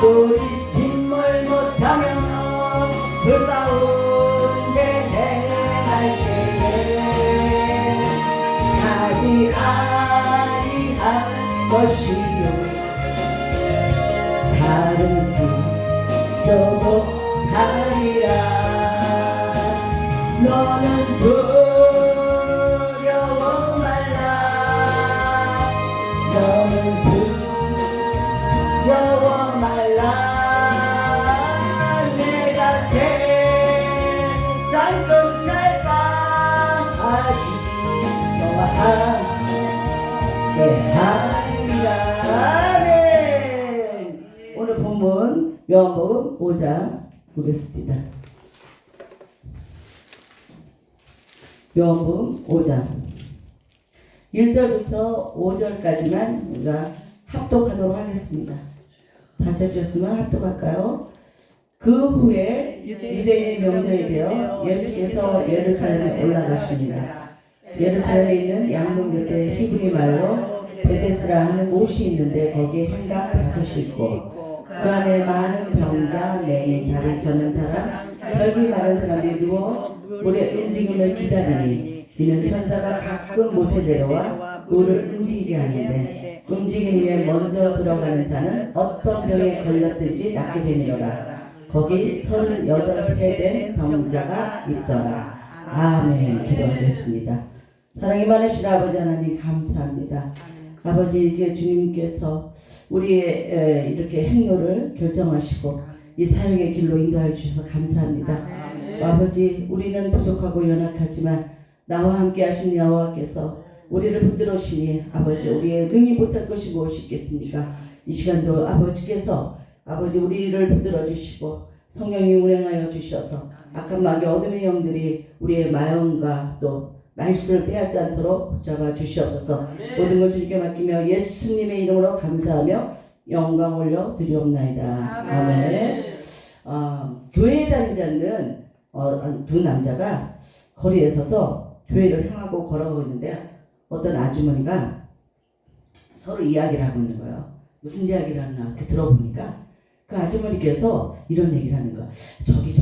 우리 침몰 못하며 불 가운데 행할 때에 가지 아니할 것이요 사르지도 못하리라. 너는 두려워 말라. 너는 두려워 말라. 내가 세상 끝날까지 너와 함께 하리라. 아멘. 오늘 본문 요한복음 5장 보겠습니다. 요한복음 5장 1절부터 5절까지만 우리가 합독하도록 하겠습니다. 다 찾으셨으면 합독할까요? 그 후에 유대인의 명절이 되어 예수께서 예루살렘에 올라가십니다. 예루살렘에 있는 양문 곁에 히브리 말로 베데스라 하는 곳이 있는데 거기에 행각 5이 있고 그 안에 많은 병자, 맹인, 다리 저는 사람, 혈기 많은 사람이 누워 물의 움직임을 기다리니 이는 천사가 가끔 못에 내려와 물을 움직이게 하는데 움직임에 먼저 들어가는 자는 어떤 병에 걸렸든지 낫게 되니라. 거기 38회 된 병자가 있더라. 아멘. 기도하겠습니다. 사랑이 많으신 아버지 하나님 감사합니다. 아버지 이게 주님께서 우리의 이렇게 행로를 결정하시고 이 사역의 길로 인도하여 주셔서 감사합니다. 아버지 우리는 부족하고 연약하지만 나와 함께 하신 여호와께서 우리를 붙들으시니 아버지 우리의 능히 못할 것이 무엇이 있겠습니까? 이 시간도 아버지께서 아버지 우리를 붙들어 주시고 성령이 운행하여 주셔서 악한 마귀 어둠의 영들이 우리의 마음과 또 말씀을 빼앗지 않도록 붙잡아 주시옵소서. 모든 걸 주님께 맡기며 예수님의 이름으로 감사하며 영광 올려 드리옵나이다. 아멘. 교회에 다니지 않는 두 남자가 거리에 서서 교회를 향하고 걸어가고 있는데 어떤 아주머니가 서로 이야기를 하고 있는 거예요. 무슨 이야기를 하나 이렇게 들어보니까 그 아주머니께서 이런 얘기를 하는 거야. 저기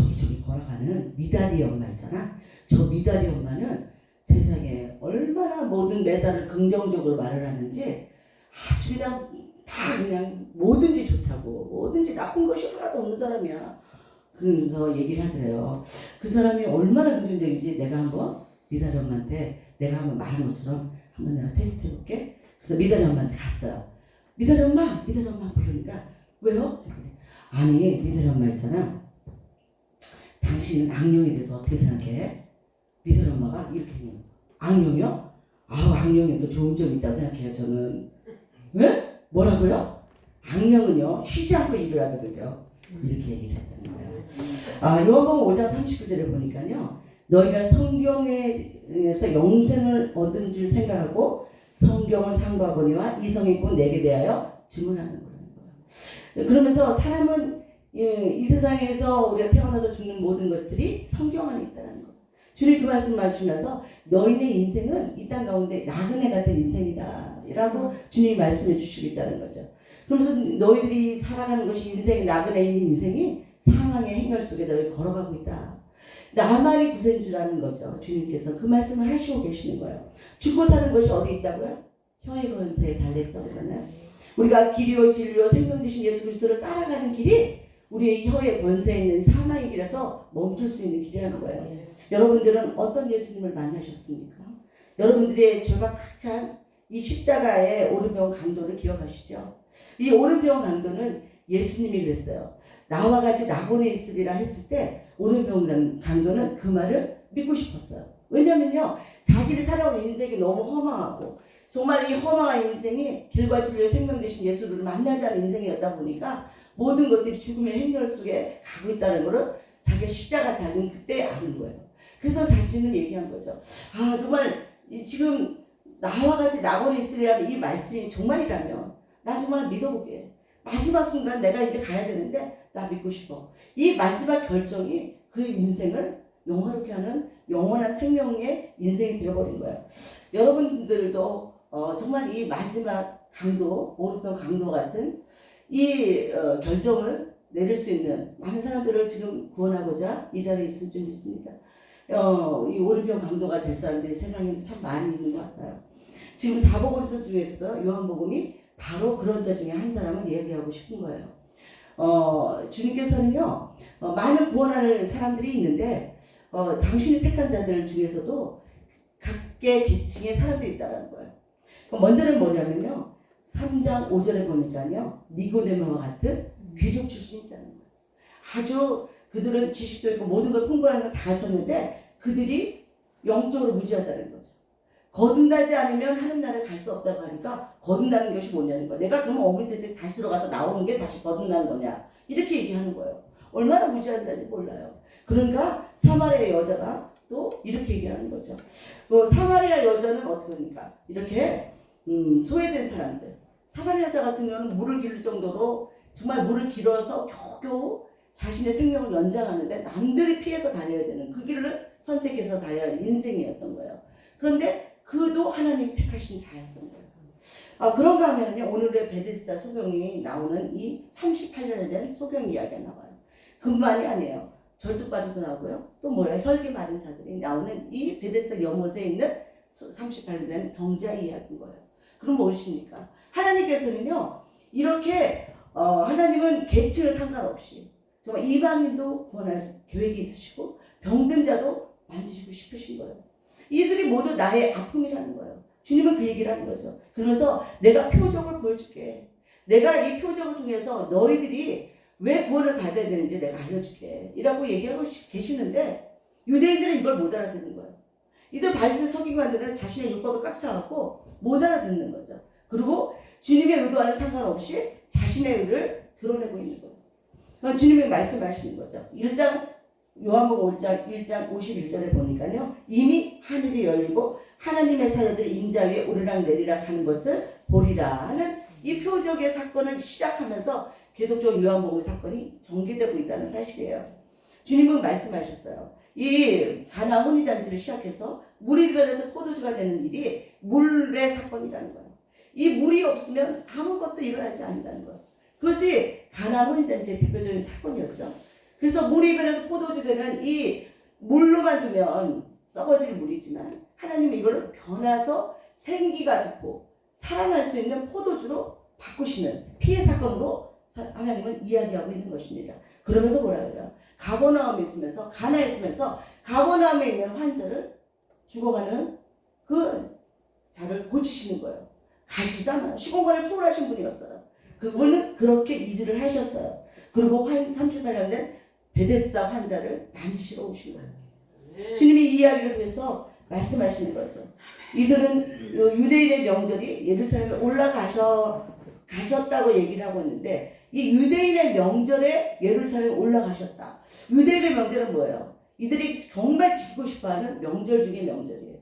걸어가는 미다리 엄마 있잖아. 저 미다리 엄마는 세상에 얼마나 모든 매사를 긍정적으로 말을 하는지 아주 그냥 다 그냥 뭐든지 좋다고 뭐든지 나쁜 것이 하나도 없는 사람이야. 그러면서 얘기를 하더래요. 그 사람이 얼마나 긍정적인지 내가 한번 미다리 엄마한테 내가 한번 말한 것처럼 한번 내가 테스트 해볼게. 그래서 미다리 엄마한테 갔어요. 미다리 엄마 부르니까 왜요? 아니 미다리 엄마 있잖아. 당신은 악령에 대해서 어떻게 생각해? 미다리 엄마가 이렇게 해요. 악령이요? 악령에도 좋은 점이 있다고 생각해요 저는. 왜? 뭐라고요? 악령은요 쉬지 않고 일을 하거든요. 이렇게 얘기를 했다는 거예요. 요한복음 5장 39절에 보니까요. 너희가 성경에서 영생을 얻은 줄 생각하고 성경을 상고하거니와 이성이 곧 내게 대하여 증언하는 거예요. 그러면서 사람은 이 세상에서 우리가 태어나서 죽는 모든 것들이 성경 안에 있다는 거. 주님 그 말씀을 하시면서 너희의 인생은 이 땅 가운데 나그네 같은 인생이다 라고 주님이 말씀해 주시고 있다는 거죠. 그러면서 너희들이 살아가는 것이 인생이 나그네인 인생이 상황의 행렬 속에 너희 걸어가고 있다. 나만이 구세주라는 거죠. 주님께서 그 말씀을 하시고 계시는 거예요. 죽고 사는 것이 어디 있다고요? 혀의 권세에 달려있다고 그러잖아요. 우리가 길이요 진리요 생명 되신 예수 그리스도를 따라가는 길이 우리의 혀의 권세에 있는 사망의 길에서 멈출 수 있는 길이라는 거예요. 여러분들은 어떤 예수님을 만나셨습니까? 여러분들의 죄가 꽉 찬 이 십자가의 오른병 강도를 기억하시죠? 이 오른병 강도는 예수님이 그랬어요. 나와 같이 낙원에 있으리라 했을 때 오른병 강도는 그 말을 믿고 싶었어요. 왜냐면요 자신이 살아온 인생이 너무 허망하고 정말 이 허망한 인생이 길과 진리의 생명 되신 예수를 만나지 않은 인생이었다 보니까 모든 것들이 죽음의 행렬 속에 가고 있다는 것을 자기가 십자가 달린 그때 아는 거예요. 그래서 자신은 얘기한 거죠. 정말 지금 나와 같이 낙원에 있으리라는 이 말씀이 정말이라면 나 정말 믿어보게. 마지막 순간 내가 이제 가야 되는데 나 믿고 싶어. 이 마지막 결정이 그 인생을 영화롭게 하는 영원한 생명의 인생이 되어버린 거예요. 여러분들도 정말 이 마지막 강도, 오른편 강도 같은 이 결정을 내릴 수 있는 많은 사람들을 지금 구원하고자 이 자리에 있을 줄 믿습니다. 이 오른편 강도가 될 사람들이 세상에 참 많이 있는 것 같아요. 지금 사복음서 중에서도 요한복음이 바로 그런 자 중에 한 사람을 이야기하고 싶은 거예요. 주님께서는요, 많은 구원할 사람들이 있는데, 당신이 택한 자들 중에서도 각계 계층의 사람들이 있다는 거예요. 먼저는 뭐냐면요, 3장 5절에 보니까요, 니고데모와 같은 귀족 출신이 있다는 거예요. 아주 그들은 지식도 있고 모든 걸 풍부한 걸 다 가졌는데 그들이 영적으로 무지하다는 거죠. 거듭나지 않으면 하는 나라에 갈 수 없다고 하니까 거듭나는 것이 뭐냐는 거야. 내가 그러면 어머니 때 다시 들어가서 나오는 게 다시 거듭나는 거냐. 이렇게 얘기하는 거예요. 얼마나 무지한 자인지 몰라요. 그러니까 사마리아 여자가 또 이렇게 얘기하는 거죠. 사마리아 여자는 어떻게 합니까? 이렇게 소외된 사람들. 사마리아 여자 같은 경우는 물을 기를 정도로 정말 물을 길어서 겨우겨우 자신의 생명을 연장하는데 남들이 피해서 다녀야 되는 그 길을 선택해서 다녀야 할 인생이었던 거예요. 그런데 그도 하나님이 택하신 자였던 거예요. 그런가 하면요, 오늘의 베데스다 소경이 나오는 이 38년에 대한 소경 이야기가 나와요. 그뿐만이 아니에요. 절뚝발이도 나오고요. 또 뭐야, 혈기 마른 자들이 나오는 이 베데스다 연못에 있는 38년 된 병자 이야기인 거예요. 그럼 무엇입니까? 하나님께서는요, 이렇게 하나님은 계층을 상관없이 정말 이방인도 구원할 계획이 있으시고 병든 자도 만지시고 싶으신 거예요. 이들이 모두 나의 아픔이라는 거예요. 주님은 그 얘기를 하는 거죠. 그러면서 내가 표적을 보여줄게. 내가 이 표적을 통해서 너희들이 왜 구원을 받아야 되는지 내가 알려줄게. 이라고 얘기하고 계시는데 유대인들은 이걸 못 알아듣는 거예요. 이들 바리새 서기관들은 자신의 율법을 깍차갖고 못 알아듣는 거죠. 그리고 주님의 의도와는 상관없이 자신의 의를 드러내고 있는 거예요. 주님이 말씀하시는 거죠. 요한복음 1장 51절에 보니까요, 이미 하늘이 열리고 하나님의 사자들이 인자 위에 오르락 내리락 하는 것을 보리라 하는 이 표적의 사건을 시작하면서 계속적으로 요한복음 사건이 전개되고 있다는 사실이에요. 주님은 말씀하셨어요. 이 가나 혼인잔치를 시작해서 물이 변해서 포도주가 되는 일이 물의 사건이라는 거예요. 이 물이 없으면 아무것도 일어나지 않는다는 거예요. 그것이 가나 혼인잔치의 대표적인 사건이었죠. 그래서 물이 변해서 포도주 되는 이 물로만 두면 썩어질 물이지만 하나님은 이걸 변화서 생기가 있고 살아날 수 있는 포도주로 바꾸시는 피해 사건으로 하나님은 이야기하고 있는 것입니다. 그러면서 뭐라 그래요? 가버나움에 있으면서 가나에 있으면서 가버나움에 있는 환자를 죽어가는 그 자를 고치시는 거예요. 가시도 않아요. 시공간을 초월하신 분이었어요. 그분은 그렇게 이주를 하셨어요. 그리고 38년 된 베데스다 환자를 만지시러 오신 거예요. 주님이 이 이야기를 통해서 말씀하시는 거죠. 이들은 유대인의 명절이 예루살렘에 가셨다고 얘기를 하고 있는데 이 유대인의 명절에 예루살렘에 올라가셨다. 유대인의 명절은 뭐예요? 이들이 정말 지키고 싶어하는 명절 중에 명절이에요.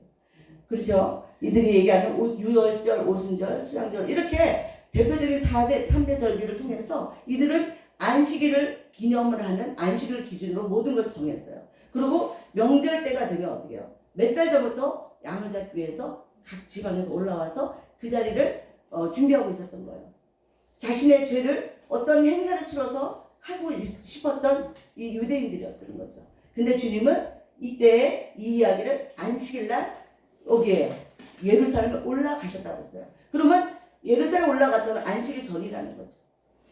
그렇죠? 이들이 얘기하는 유월절, 오순절, 수장절 이렇게 대표적인 3대 절기를 통해서 이들은 안식일을 기념을 하는 안식일 기준으로 모든 것을 정했어요. 그리고 명절 때가 되면 어떻게 해요? 몇 달 전부터 양을 잡기 위해서 각 지방에서 올라와서 그 자리를 준비하고 있었던 거예요. 자신의 죄를 어떤 행사를 치러서 하고 싶었던 이 유대인들이었던 거죠. 근데 주님은 이때 이 이야기를 안식일날 여기에 예루살렘에 올라가셨다고 했어요. 그러면 예루살렘 올라갔던 안식일 전이라는 거죠.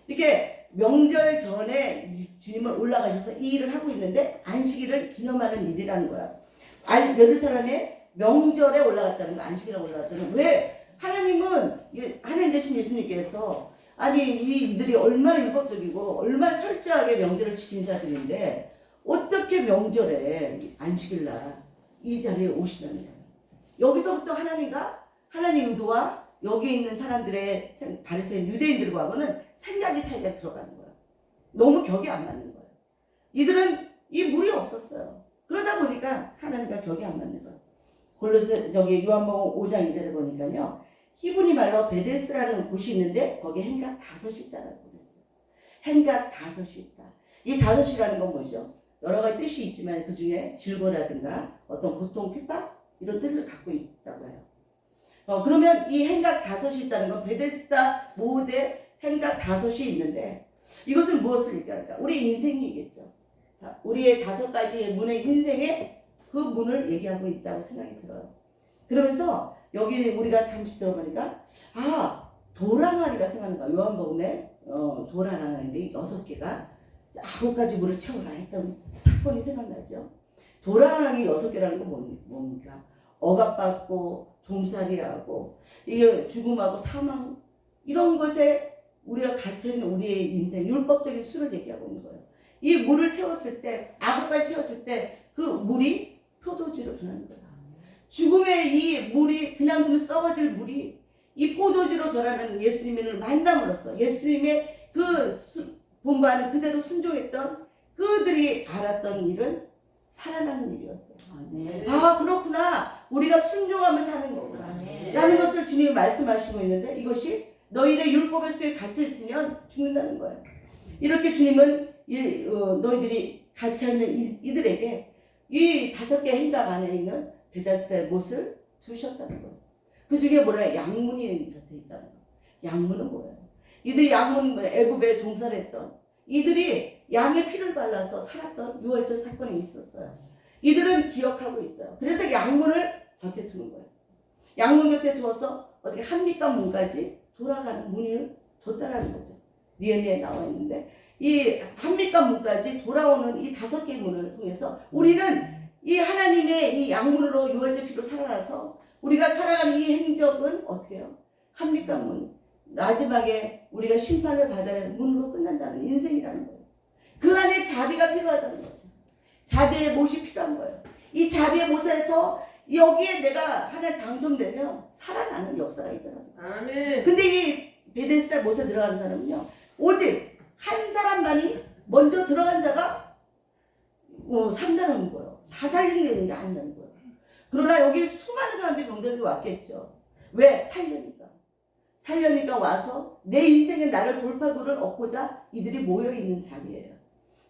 이렇게 명절 전에 주님은 올라가셔서 이 일을 하고 있는데 안식일을 기념하는 일이라는 거야. 예루살렘에 명절에 올라갔다는 거, 안식일에 올라갔다는 거. 왜? 하나님은 하나님 되신 예수님께서 아니 이들이 얼마나 율법적이고 얼마나 철저하게 명절을 지키는 자들인데 어떻게 명절에 안식일날 이 자리에 오시다는 여기서부터 하나님과 하나님 의도와 여기에 있는 사람들의 바리새인 유대인들과는 생각의 차이가 들어가는 거예요. 너무 격이 안 맞는 거예요. 이들은 이 물이 없었어요. 그러다 보니까 하나님과 격이 안 맞는 거예요. 요한복음 5장 2절에 보니까요. 히브리 말로 베데스라는 곳이 있는데 거기에 행각 5이 있다라고 그랬어요. 행각 5이 있다. 이 5이라는 건 뭐죠? 여러 가지 뜻이 있지만 그 중에 질고라든가 어떤 고통, 핍박 이런 뜻을 갖고 있다고 해요. 그러면 이 행각 5이 있다는 건 베데스다 모대 행각 5이 있는데 이것은 무엇을 얘기할까? 우리 인생이겠죠. 우리의 5가지의 문의 인생의 그 문을 얘기하고 있다고 생각이 들어요. 그러면서 여기 우리가 잠시 들어보니까 도랑아리가 생각나는 거야. 요한복음에 도랑아리 6개가 9가지 물을 채우라 했던 사건이 생각나죠. 도랑아리 6개라는 건 뭡니까? 억압받고 종살이하고 이게 죽음하고 사망 이런 것에 우리가 갇혀있는 우리의 인생 율법적인 수를 얘기하고 있는 거예요. 이 물을 채웠을 때 9가지 채웠을 때 그 물이 포도주로 변하는 거예요. 죽음의 이 물이 그냥 두면 썩어질 물이 이 포도주로 변하는 예수님을 만남으로써 예수님의 그 본받는 그대로 순종했던 그들이 알았던 일은 살아나는 일이었어요. 네. 그렇구나. 우리가 순종하며 사는 거구나. 라는 것을 주님이 말씀하시고 있는데 이것이 너희의 율법의 수에 갇혀 있으면 죽는다는 거예요. 이렇게 주님은 너희들이 갇혀있는 이들에게 이 5개 행각 안에 있는 베데스다의 못을 두셨다는 거예요. 그 중에 뭐라 양문이 곁에 있다는 거예요. 양문은 뭐예요? 이들이 양문 애굽에 종살했던 이들이 양의 피를 발라서 살았던 유월절 사건이 있었어요. 이들은 기억하고 있어요. 그래서 양문을 곁에 두는 거예요. 양문 곁에 두어서 어떻게 한밑과 문까지 돌아가는 문을 뒀다라는 거죠. 니에미아에 나와 있는데 이 한밑과 문까지 돌아오는 이 5개의 문을 통해서 우리는 이 하나님의 이 양문으로 유월절 피로 살아나서 우리가 살아가는 이 행적은 어떻게 해요? 한밑과 문, 마지막에 우리가 심판을 받아야 할 문으로 끝난다는 인생이라는 거예요. 그 안에 자비가 필요하다는 거죠. 자비의 못이 필요한 거예요. 이 자비의 못에서 여기에 내가 하나 당첨되면 살아나는 역사가 있더라고요. 아멘. 근데 이 베데스다 못에 들어가는 사람은요, 오직 한 사람만이 먼저 들어간 자가 산다는 거예요. 다 살리는 게 아니라는 거예요. 그러나 여기 수많은 사람들이 병자들이 왔겠죠. 왜? 살려니까 와서 내 인생의 나를 돌파구를 얻고자 이들이 모여있는 자리예요.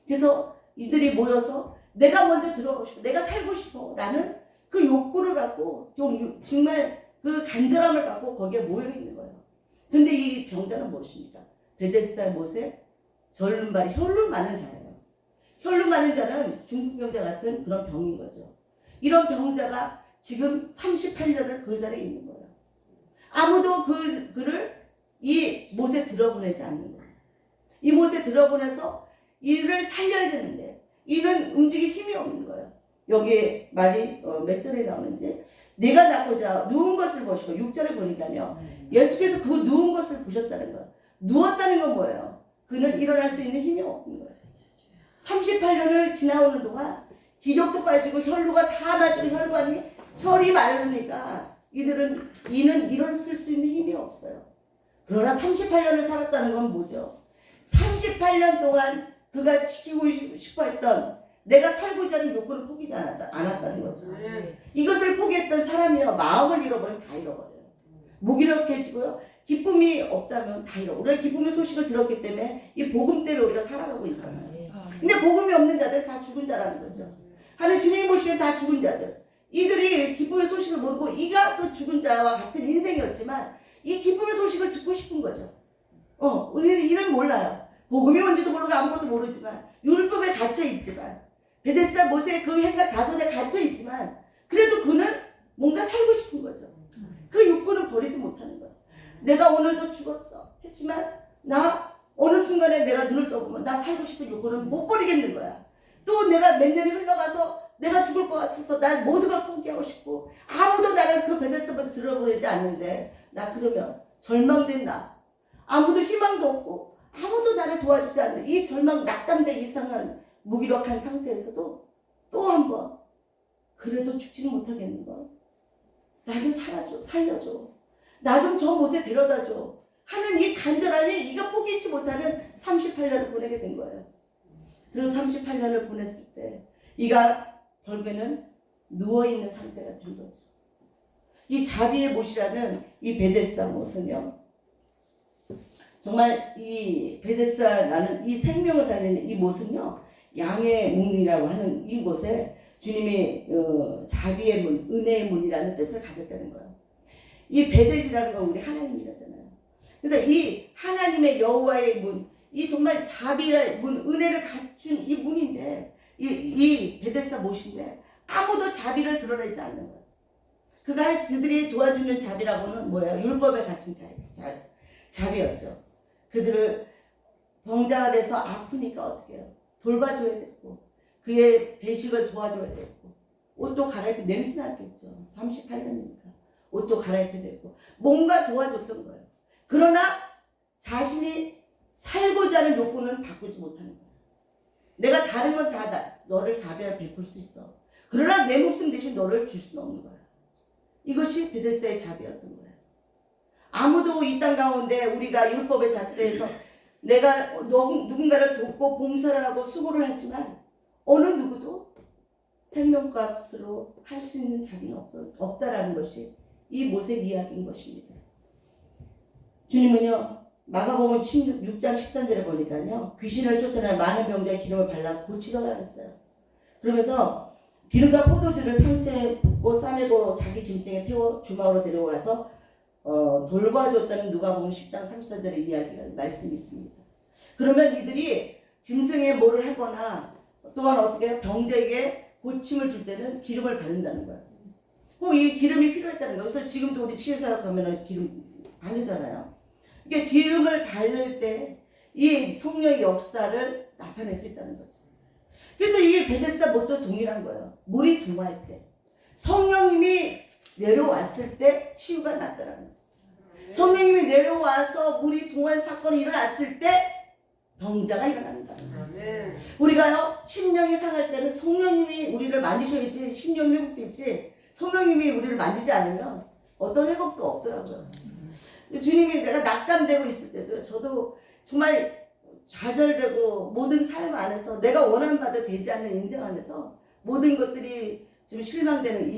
그래서 이들이 모여서 내가 먼저 들어가고 싶어, 내가 살고 싶어 라는 그 욕구를 갖고 좀 정말 그 간절함을 갖고 거기에 모여있는 거예요. 근데 이 병자는 무엇입니까? 베데스다 못에 절름발이 혈루 많은 자예요. 혈루 많은 자는 중풍병자 같은 그런 병인 거죠. 이런 병자가 지금 38년을 그 자리에 있는 거예요. 아무도 그를 이 못에 들어보내지 않는 거예요. 이 못에 들어보내서 이를 살려야 되는데 이는 움직일 힘이 없는 거예요. 여기에 말이 몇 절에 나오는지 내가 낳고자 누운 것을 보시고 6절에 보니까요. 예수께서 그 누운 것을 보셨다는 거예요. 누웠다는 건 뭐예요? 그는 일어날 수 있는 힘이 없는 거예요. 38년을 지나오는 동안 기력도 빠지고 혈루가 다 맞고 혈이 마르니까 이는 일어설 수 있는 힘이 없어요. 그러나 38년을 살았다는 건 뭐죠? 38년 동안 그가 지키고 싶어 했던 내가 살고자 하는 욕구를 포기하지 않았다는 거죠. 이것을 포기했던 사람이요, 마음을 잃어버리면 다 잃어버려요. 무기력해지고요, 기쁨이 없다면 다 잃어. 우리가 기쁨의 소식을 들었기 때문에 이 복음 때문에 우리가 살아가고 있잖아요. 근데 복음이 없는 자들 다 죽은 자라는 거죠. 하나님 주님이 보시기엔 다 죽은 자들. 이들이 기쁨의 소식을 모르고 이가 또 죽은 자와 같은 인생이었지만 이 기쁨의 소식을 듣고 싶은 거죠. 우리는 이를 몰라요. 복음이 뭔지도 모르고 아무것도 모르지만 율법에 갇혀 있지만 베데스다 못에 그 행각 5에 갇혀 있지만 그래도 그는 뭔가 살고 싶은 거죠. 그 욕구는 버리지 못하는 거예요. 내가 오늘도 죽었어 했지만 나 어느 순간에 내가 눈을 떠보면 나 살고 싶은 욕구는 못 버리겠는 거야. 또 내가 몇 년이 흘러가서 내가 죽을 것 같아서 난 모든 걸 포기하고 싶고 아무도 나를 그 베데스다에 들어보내지 않는데 나 그러면 절망된 나, 아무도 희망도 없고 아무도 나를 도와주지 않는 이 절망 낙담된 이상한 무기력한 상태에서도 또 한 번 그래도 죽지는 못하겠는걸, 나 좀 살려줘, 나 좀 저 못에 데려다줘 하는 이 간절함이 이가 포기치 못하면 38년을 보내게 된 거예요. 그리고 38년을 보냈을 때 이가 결국에는 누워있는 상태가 된 거죠. 이 자비의 못이라는 이 베데스다 못은요, 정말 이 베데스다라는 이 생명을 살리는 이 못은요, 양의 문이라고 하는 이 곳에 주님이 자비의 문, 은혜의 문이라는 뜻을 가졌다는 거예요. 이 베데지라는 건 우리 하나님이라잖아요. 그래서 이 하나님의 여호와의 문, 이 정말 자비를 문, 은혜를 갖춘 이 문인데 이 베데스다 못인데 아무도 자비를 드러내지 않는 거예요. 그들이 도와주는 자비라고는 뭐예요? 율법에 갇힌 자비였죠. 그들을 병자가 돼서 아프니까 어떻게 해요? 돌봐줘야 됐고 그의 배식을 도와줘야 됐고 옷도 갈아입고 냄새 났겠죠. 38년이니까 옷도 갈아입게 됐고 뭔가 도와줬던 거예요. 그러나 자신이 살고자 하는 욕구는 바꾸지 못하는 거예요. 내가 다른 건 다 너를 자비를 베풀 수 있어. 그러나 내 목숨 대신 너를 줄 수는 없는 거야. 이것이 베데스다의 자비였던 거예요. 아무도 이 땅 가운데 우리가 율법의 잣대에서 내가 누군가를 돕고 봉사를 하고 수고를 하지만 어느 누구도 생명값으로 할 수 있는 자비는 없다라는 것이 이 모색 이야기인 것입니다. 주님은요 마가복음 16장 13절에 보니까요 귀신을 쫓아내 많은 병자의 기름을 발라 고치더라 그랬어요. 그러면서 기름과 포도주를 상체에 붓고 싸매고 자기 짐승에 태워 주막으로 데려와서 돌봐줬다는 누가복음 10장 34절의 이야기가 말씀이 있습니다. 그러면 이들이 짐승에 뭐를 하거나 또한 어떻게 병자에게 고침을 줄 때는 기름을 바른다는 거예요. 꼭 이 기름이 필요했다는 거예요. 그래서 지금도 우리 치유사역 가면은 기름 바르잖아요. 이게 기름을 바를 때 이 성령의 역사를 나타낼 수 있다는 거죠. 그래서 이 베데스다 못도 동일한 거예요. 물이 동할 때 성령님이 내려왔을 때 치유가 났더라는 거예요. 성령님이 내려와서 물이 동할 사건이 일어났을 때 병자가 일어납니다. 우리가요 심령이 상할 때는 성령님이 우리를 만지셔야지 심령이 회복되지 성령님이 우리를 만지지 않으면 어떤 회복도 없더라고요. 주님이 내가 낙담되고 있을 때도 저도 정말 좌절되고 모든 삶 안에서 내가 원하는 바도 되지 않는 인생 안에서 모든 것들이 좀 실망되는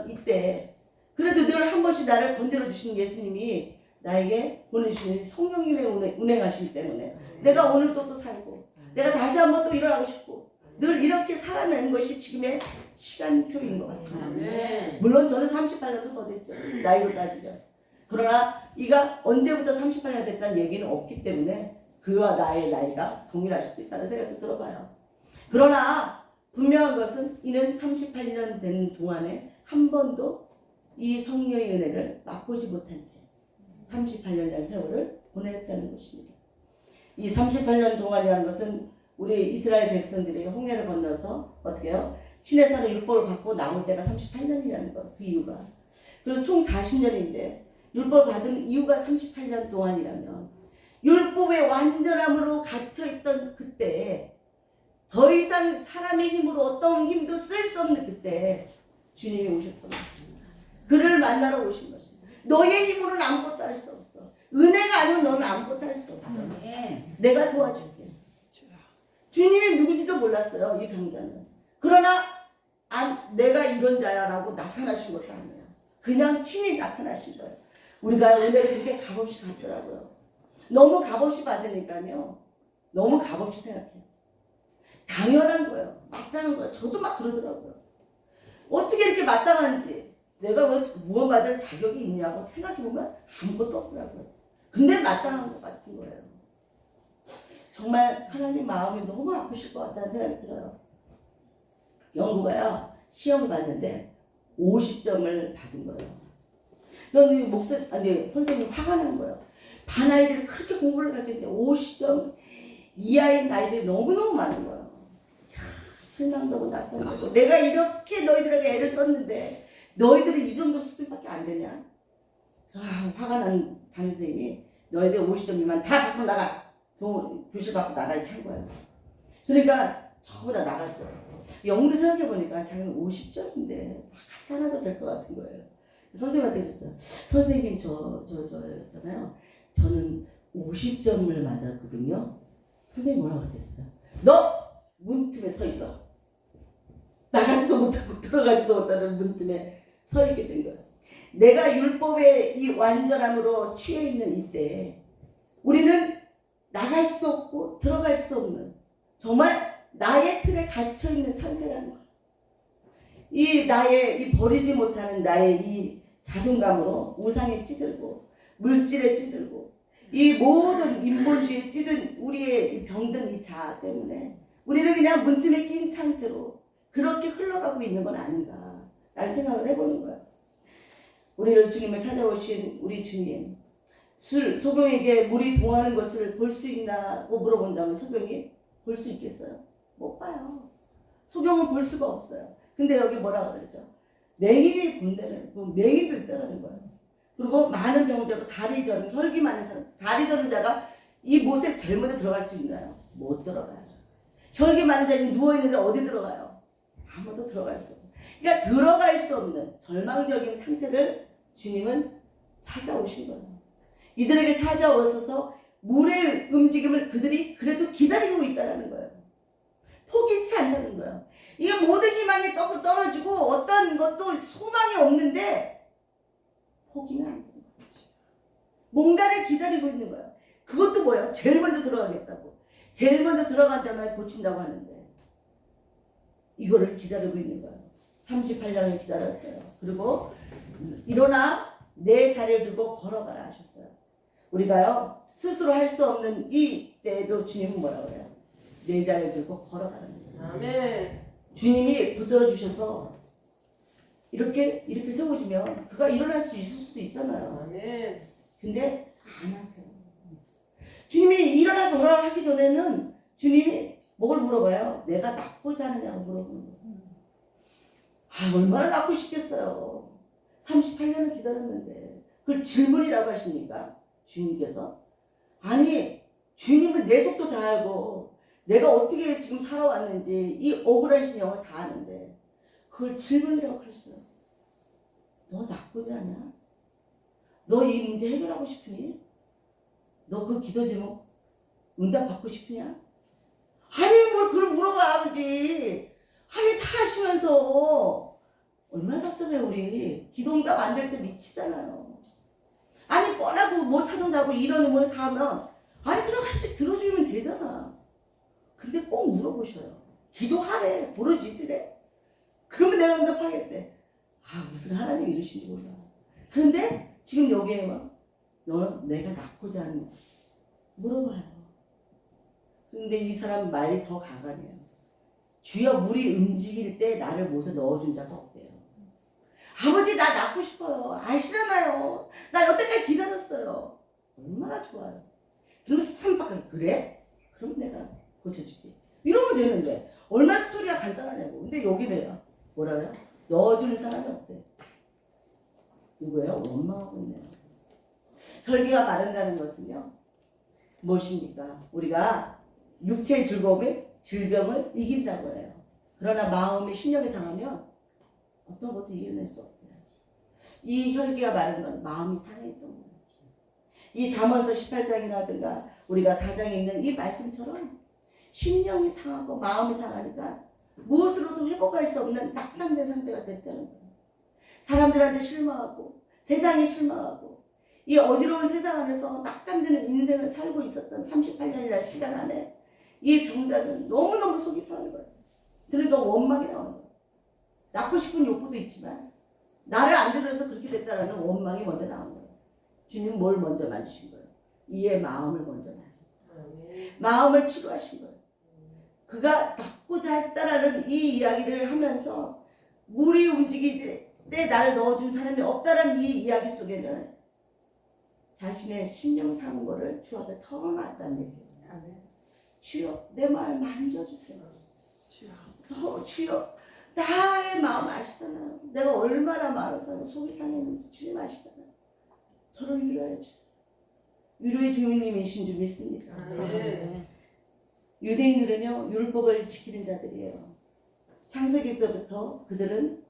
이때 그래도 늘 한 번씩 나를 건드려 주시는 예수님이 나에게 보내주시는 성령님의 운행하시기 때문에 내가 오늘도 또 살고 내가 다시 한번 또 일어나고 싶고 늘 이렇게 살아내는 것이 지금의 시간표인 것 같습니다. 물론 저는 38년도 더 됐죠. 나이로 따지면. 그러나 이가 언제부터 38년 됐다는 얘기는 없기 때문에 그와 나의 나이가 동일할 수도 있다는 생각도 들어봐요. 그러나 분명한 것은 이는 38년 된 동안에 한 번도 이 성령의 은혜를 맛보지 못한 채 38년이라는 세월을 보냈다는 것입니다. 이 38년 동안이라는 것은 우리 이스라엘 백성들이 홍해를 건너서 어떻게 해요? 시내산의 율법을 받고 나올 때가 38년이라는 거, 그 이유가. 그래서 총 40년인데 율법을 받은 이유가 38년 동안이라면 율법의 완전함으로 갇혀있던 그때 더 이상 사람의 힘으로 어떤 힘도 쓸 수 없는 그때 주님이 오셨던 것입니다. 그를 만나러 오신 것입니다. 너의 힘으로는 아무것도 할 수 없어. 은혜가 아니면 너는 아무것도 할 수 없어. 내가 도와줄게. 주님이 누구지도 몰랐어요. 이 병자는. 그러나 내가 이런 자야라고 나타나신 것도 아니에요. 그냥 친히 나타나신 거예요. 우리가 은혜를 그렇게 값없이 받더라고요. 너무 값없이 받으니까요. 너무 값없이 생각해요. 당연한 거예요. 마땅한 거예요. 저도 막 그러더라고요. 어떻게 이렇게 마땅한지 내가 왜 구원받을 자격이 있냐고 생각해보면 아무것도 없더라고요. 근데 마땅한 것 같은 거예요. 정말 하나님 마음이 너무 아프실 것 같다는 생각이 들어요. 영구가요 시험을 봤는데 50점을 받은 거예요. 그런데 선생님 화가 난 거예요. 반 아이들이 그렇게 공부를 했는데 50점 이하인 아이들이 너무너무 많은 거예요. 실망도 하고 낙담되고 내가 이렇게 너희들에게 애를 썼는데 너희들이 이 정도 수준밖에 안 되냐? 화가 난 담임선생님이 너희들 50점 미만 다 밖으로 나가. 교실 밖으로 나가 이렇게 한 거예요. 그러니까 저보다 나갔죠. 영문을 생각해보니까 자기는 50점인데 같이 하나도 될 것 같은 거예요. 선생님한테 그랬어요. 선생님 저였잖아요. 저는 50점을 맞았거든요. 선생님 뭐라고 그랬어요? 너 문틈에 서 있어. 나가지도 못하고 들어가지도 못하는 문틈에 서 있게 된 거예요. 내가 율법의 이 완전함으로 취해 있는 이때 우리는 나갈 수 없고 들어갈 수 없는 정말 나의 틀에 갇혀 있는 상태라는 거예요. 이 나의 이 버리지 못하는 나의 이 자존감으로 우상에 찌들고 물질에 찌들고 이 모든 인본주의에 찌든 우리의 이 병든 이 자아 때문에 우리는 그냥 문틈에 낀 상태로 그렇게 흘러가고 있는 건 아닌가 라는 생각을 해보는 거예요. 우리를 주님을 찾아오신 우리 주님, 소경에게 물이 동하는 것을 볼 수 있나고 물어본다면 소경이 볼 수 있겠어요? 못 봐요. 소경은 볼 수가 없어요. 근데 여기 뭐라 그러죠? 맹인이 맹인들 때라는 거예요. 그리고 많은 병자고 다리 저는 혈기 많은 사람, 다리 저는 자가 이 못에 제일 먼저 들어갈 수 있나요? 못 들어가요. 혈기 많은 자는 누워 있는데 어디 들어가요? 아무도 들어갈 수 없어요. 그러니까 들어갈 수 없는 절망적인 상태를 주님은 찾아오신 거예요. 이들에게 찾아오셔서 물의 움직임을 그들이 그래도 기다리고 있다는 거예요. 포기치 않는다는 거예요. 이게 모든 희망이 떨어지고 어떤 것도 소망이 없는데 포기는 안 되는 거예요. 뭔가를 기다리고 있는 거예요. 그것도 뭐예요? 제일 먼저 들어가겠다고. 제일 먼저 들어간다면 고친다고 하는데 이거를 기다리고 있는 거예요. 38년을 기다렸어요. 그리고 일어나 내 자리를 들고 걸어가라 하셨어요. 우리가요 스스로 할 수 없는 이 때에도 주님은 뭐라고 그래요? 내 자리를 들고 걸어가는 거예요. 아멘. 주님이 붙들어 주셔서 이렇게 세워지면 그가 일어날 수 있을 수도 있잖아요. 아멘. 근데 안 하세요. 주님이 일어나 걸어가기 전에는 주님이 뭘 물어봐요? 내가 낫고자 하느냐고 물어보는 거예요. 얼마나 낫고 싶겠어요. 38년을 기다렸는데 그걸 질문이라고 하십니까? 주님께서. 아니 주님은 내 속도 다 알고 내가 어떻게 지금 살아왔는지 이 억울한 심령을 다 아는데 그걸 질문이라고 하시더라고요. 너 낫고자 하냐? 너 이 문제 해결하고 싶으니? 너 그 기도 제목 응답 받고 싶으냐? 아니 뭘 그걸 물어봐 아버지. 아니 다 하시면서 얼마나 답답해 우리. 기도 응답 안 될 때 미치잖아요. 아니 뻔하고 뭐 사정하고 이런 뭐 다 하면 아니 그냥 한씩 들어주면 되잖아. 근데 꼭 물어보셔요. 기도하래 부르짖으래. 그러면 내가 응답하겠대. 무슨 하나님 이러신지 몰라. 그런데 지금 여기에 너 내가 낳고자 하는 물어봐요. 근데 이 사람 말이 더 가관해요. 주여 물이 움직일 때 나를 못에 넣어준 자가 없대요. 아버지 나 낳고 싶어요. 아시잖아요. 나 여태까지 기다렸어요. 얼마나 좋아요. 그러면 삼박하게 그래? 그럼 내가 고쳐주지. 이러면 되는데 얼마나 스토리가 간단하냐고. 근데 여기래요. 뭐라고요? 넣어주는 사람이 없대. 누구예요? 원망하고 있네요. 혈기가 마른다는 것은요. 무엇입니까? 우리가 육체의 즐거움이 질병을 이긴다고 해요. 그러나 마음이 심령이 상하면 어떤 것도 이겨낼 수 없대요. 이 혈기가 마른 건 마음이 상했던 거예요. 이 잠언서 18장이라든가 우리가 4장에 있는 이 말씀처럼 심령이 상하고 마음이 상하니까 무엇으로도 회복할 수 없는 낙담된 상태가 됐다는 거예요. 사람들한테 실망하고 세상에 실망하고 이 어지러운 세상 안에서 낙담되는 인생을 살고 있었던 38년이라는 시간 안에 이 병자는 너무너무 속이 상한 거예요. 그러니까 원망이 나오는 거예요. 낳고 싶은 욕구도 있지만 나를 안 들어서 그렇게 됐다라는 원망이 먼저 나온 거예요. 주님 뭘 먼저 만지신 거예요? 이의 마음을 먼저 만지셨어요. 마음을 치료하신 거예요. 그가 낳고자 했다라는 이 이야기를 하면서 물이 움직이지 때 나를 넣어준 사람이 없다라는 이 이야기 속에는 자신의 심령 상한 거를 주 앞에 털어놨다는 얘기예요. 주여 내 마음을 만져주세요. 주여 나의 마음 아시잖아요. 내가 얼마나 마음이 상하고 속이 상했는지 주님 아시잖아요. 저를 위로해 주세요. 위로의 주님이신 줄 믿습니다. 유대인들은요 율법을 지키는 자들이에요. 창세기부터 그들은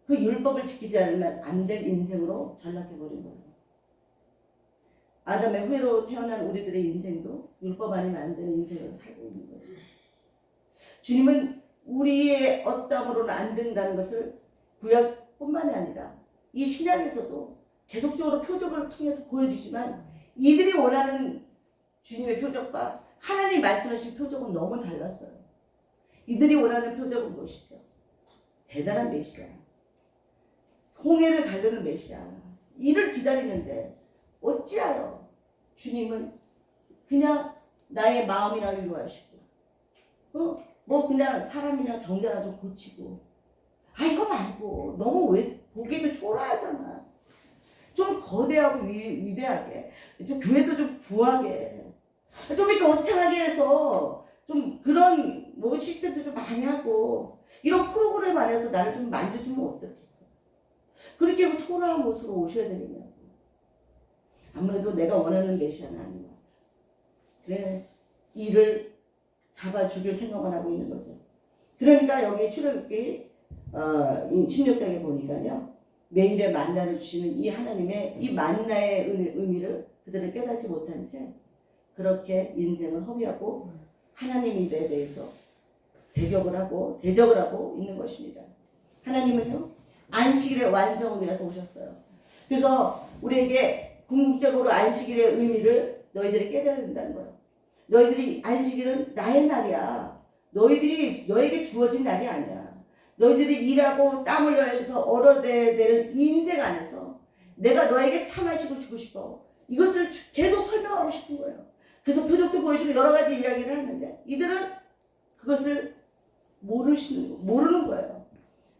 그 율법을 지키지 않으면 안 될 인생으로 전락해버린 거예요. 아담의 후예로 태어난 우리들의 인생도 율법 아니면 안 되는 인생으로 살고 있는 거죠. 주님은 우리의 어떠함으로는 안 된다는 것을 구약뿐만이 아니라 이 신약에서도 계속적으로 표적을 통해서 보여주지만 이들이 원하는 주님의 표적과 하나님이 말씀하신 표적은 너무 달랐어요. 이들이 원하는 표적은 무엇이죠? 대단한 메시아, 홍해를 가르는 메시아, 이를 기다리는데 어찌하여 주님은 그냥 나의 마음이나 위로하시고 뭐 그냥 사람이나 병자나 좀 고치고 이거 말고 너무 왜 보기도 초라하잖아. 좀 거대하고 위대하게 좀 교회도 좀 부하게 좀 이렇게 거창하게 해서 좀 그런 뭐 시스템도 좀 많이 하고 이런 프로그램 안에서 나를 좀 만져주면 어떻겠어. 그렇게 초라한 모습으로 오셔야 되겠냐고. 아무래도 내가 원하는 메시아는 아닌 것 같아. 그래 이를 잡아주길 생각만 하고 있는 거죠. 그러니까 여기 출애굽기 16장에 보니까요. 매일의 만나를 주시는 이 하나님의 이 만나의 의미를 그들은 깨닫지 못한 채 그렇게 인생을 허비하고 하나님 일에 대해서 대적을 하고 있는 것입니다. 하나님은요 안식일의 완성이라서 오셨어요. 그래서 우리에게 궁극적으로 안식일의 의미를 너희들이 깨달아야 된다는 거예요. 너희들이 안식일은 나의 날이야. 너에게 주어진 날이 아니야. 너희들이 일하고 땀 흘려서 얻어내야 될 인생 안에서 내가 너에게 참아시고 주고 싶어. 이것을 계속 설명하고 싶은 거예요. 그래서 표적도 보여주고 여러 가지 이야기를 하는데 이들은 그것을 모르는 거예요.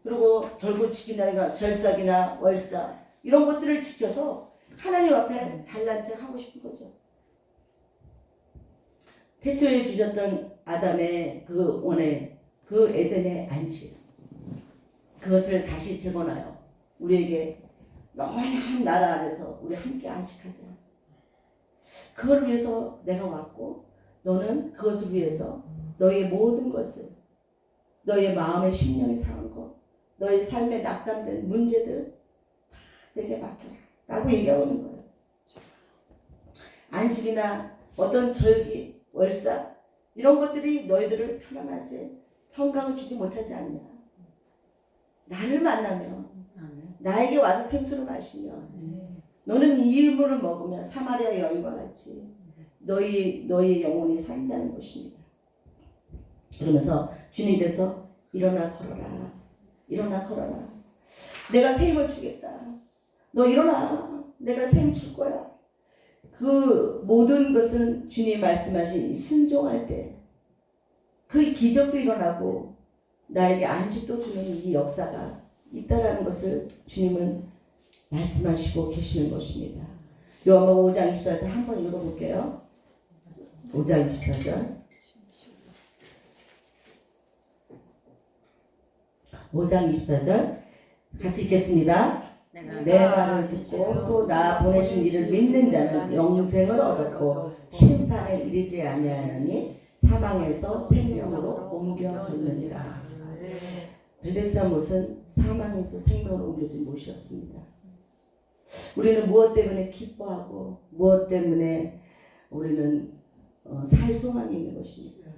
그리고 결국 지킨 날이나 절삭이나 월삭 이런 것들을 지켜서 하나님 앞에 잘난 척 하고 싶은 거죠. 태초에 주셨던 아담의 그 에덴의 안식 그것을 다시 집어넣어요. 우리에게 영원한 나라 안에서 우리 함께 안식하자. 그걸 위해서 내가 왔고 너는 그것을 위해서 너의 모든 것을 너의 마음의 심령이 상한 것 너의 삶에 낙담된 문제들 다 내게 맡겨라 라고 얘기하는 거예요. 안식이나 어떤 절기, 월삭 이런 것들이 너희들을 편안하지 평강을 주지 못하지 않냐. 나를 만나면 나에게 와서 생수를 마시면 너는 이 물을 먹으면 사마리아 여인과 같이 너희의 영혼이 살린다는 것입니다. 그러면서 주님께서 일어나 걸어라. 일어나 걸어라. 내가 새 힘을 주겠다. 너 일어나. 내가 새 힘 줄 거야. 그 모든 것은 주님이 말씀하신 순종할 때 그 기적도 일어나고 나에게 안식도 주는 이 역사가 있다라는 것을 주님은 말씀하시고 계시는 것입니다. 요한복음 5장 24절 한번 읽어볼게요. 5장 24절 5장 24절 같이 읽겠습니다. 내 말을 듣고 또 나 보내신 이를 믿는 자는 영생을 얻었고 심판에 이르지 아니하느니 사망에서 생명으로 옮겨졌느니라. 베데스다 못은 사망에서 생명으로 옮겨진 못이었습니다. 우리는 무엇 때문에 기뻐하고 무엇 때문에 우리는 살 소망이 있는 것입니까?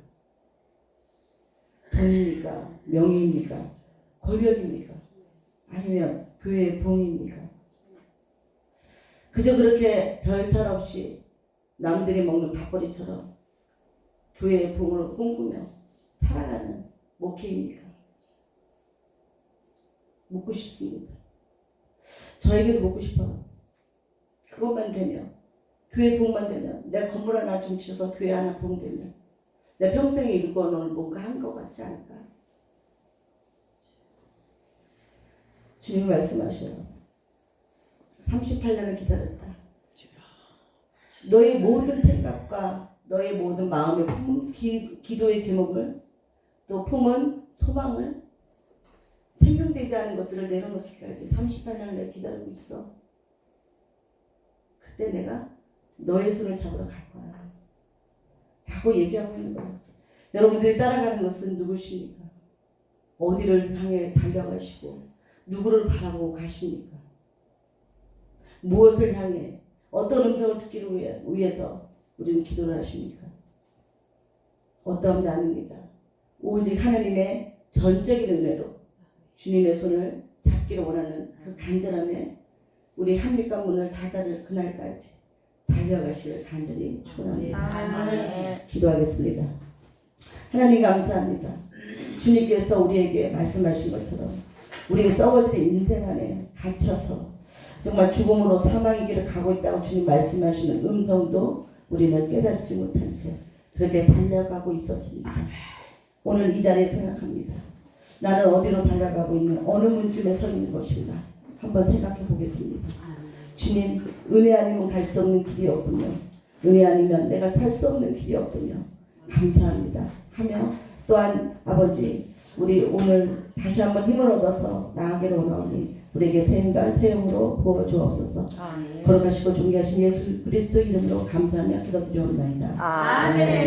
돈입니까? 명예입니까? 권력입니까? 아니면 교회의 부흥입니까? 그저 그렇게 별탈 없이 남들이 먹는 밥벌이처럼 교회의 부흥을 꿈꾸며 살아가는 목회입니까? 묻고 싶습니다. 저에게도 묻고 싶어요. 그것만 되면 교회 부흥만 되면 내 건물 하나 증치셔서 교회 하나 부흥되면 내 평생에 일궈놓은 뭔가 한 것 같지 않을까? 주님 말씀하셔요. 38년을 기다렸다. 너의 모든 생각과 너의 모든 마음의 기도의 제목을 또 품은 소망을 생명되지 않은 것들을 내려놓기까지 38년을 내가 기다리고 있어. 그때 내가 너의 손을 잡으러 갈 거야. 라고 얘기하고 있는 거야. 여러분들이 따라가는 것은 누구십니까? 어디를 향해 달려가시고 누구를 바라보고 가십니까? 무엇을 향해 어떤 음성을 듣기를 위해서 우리는 기도를 하십니까? 어떠함도 아닙니다. 오직 하나님의 전적인 은혜로 주님의 손을 잡기를 원하는 그 간절함에 우리 한빛과 문을 닫아를 그날까지 달려가시길 간절히 축원합니다. 기도하겠습니다. 하나님 감사합니다. 주님께서 우리에게 말씀하신 것처럼 우리의 썩어지는 인생 안에 갇혀서 정말 죽음으로 사망의 길을 가고 있다고 주님 말씀하시는 음성도 우리는 깨닫지 못한 채 그렇게 달려가고 있었습니다. 오늘 이 자리에 생각합니다. 나는 어디로 달려가고 있는 어느 문쯤에 서 있는 것인가 한번 생각해 보겠습니다. 주님, 은혜 아니면 갈 수 없는 길이 없군요. 은혜 아니면 내가 살 수 없는 길이 없군요. 감사합니다 하며 또한 아버지 우리 오늘 다시 한번 힘을 얻어서 나아가기를 원하오니 우리에게 샘과 세움으로 부어주옵소서. 거룩하시고 존귀하신 예수 그리스도 이름으로 감사하며 기도드리옵나이다. 아멘.